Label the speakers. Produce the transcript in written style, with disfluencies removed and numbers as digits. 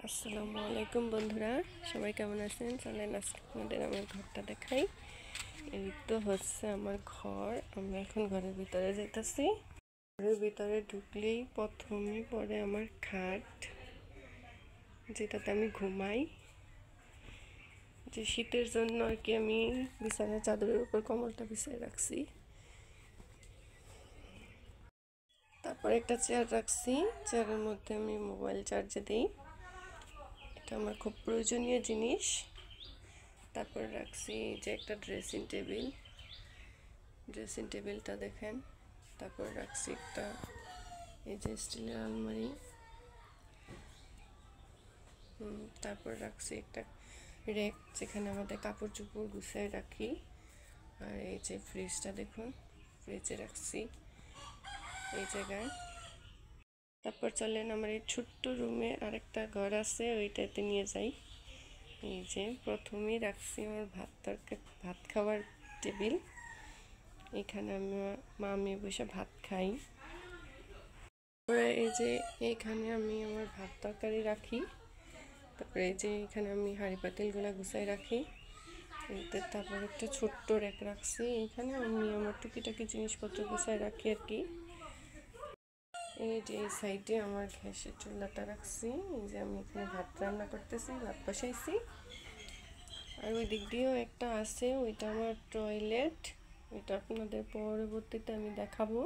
Speaker 1: আসসালামু আলাইকুম বন্ধুরা, সবাই কেমন আছেন? চলেন আজকে আপনাদের আমার ঘরটা দেখাই। এই তো হচ্ছে আমার ঘর। আমি এখন ঘরের ভিতরে যেতেছি। ঘরের ভিতরে ঢুকলেই প্রথমেই পড়ে আমার খাট, যেটাতে আমি ঘুমাই। যে শীতের জন্য আর কি আমি বিছানার চাদরের উপর কম্বলটা বিছিয়ে রাখছি। তারপর একটা চেয়ার রাখছি, চেয়ারের মধ্যে আমি মোবাইল চার্জে দিই। এটা আমার খুব প্রয়োজনীয় জিনিস। তারপর রাখছি যে একটা ড্রেসিং টেবিলটা দেখেন। তারপর রাখছি একটা এই যে স্টিলের আলমারি। তারপর রাখছি একটা রেক, যেখানে আমাদের কাপড় চোপড় গুছিয়ে রাখি। আর এই যে ফ্রিজটা দেখুন, ফ্রিজে রাখছি এই জায়গায়। তারপর চলেন আমার এই ছোট্ট রুমে আরেকটা ঘর আছে, ওইটাতে নিয়ে যাই। এই যে প্রথমেই রাখছি আমার ভাত খাওয়ার টেবিল। এখানে আমি বসে ভাত খাই। তারপরে এই যে এইখানে আমি আমার ভাত তরকারি রাখি। তারপরে এই যে এখানে আমি হাঁড়ি পাতিলগুলো গুছাই রাখি। তারপর একটা ছোট্ট র্যাক রাখছি, এখানে আমি আমার টুকিটাকি জিনিসপত্র গুছাই রাখি আর কি। এই যে এই সাইডে আমার গ্যাসের চুলাটা রাখছি। এই যে আমি এখানে ভাত রান্না করতেছি, ভাত বসাইছি। আর ওই দিক দিয়েও একটা আছে, ওইটা আমার টয়লেট। এটা আপনাদের পরবর্তীতে আমি দেখাবো।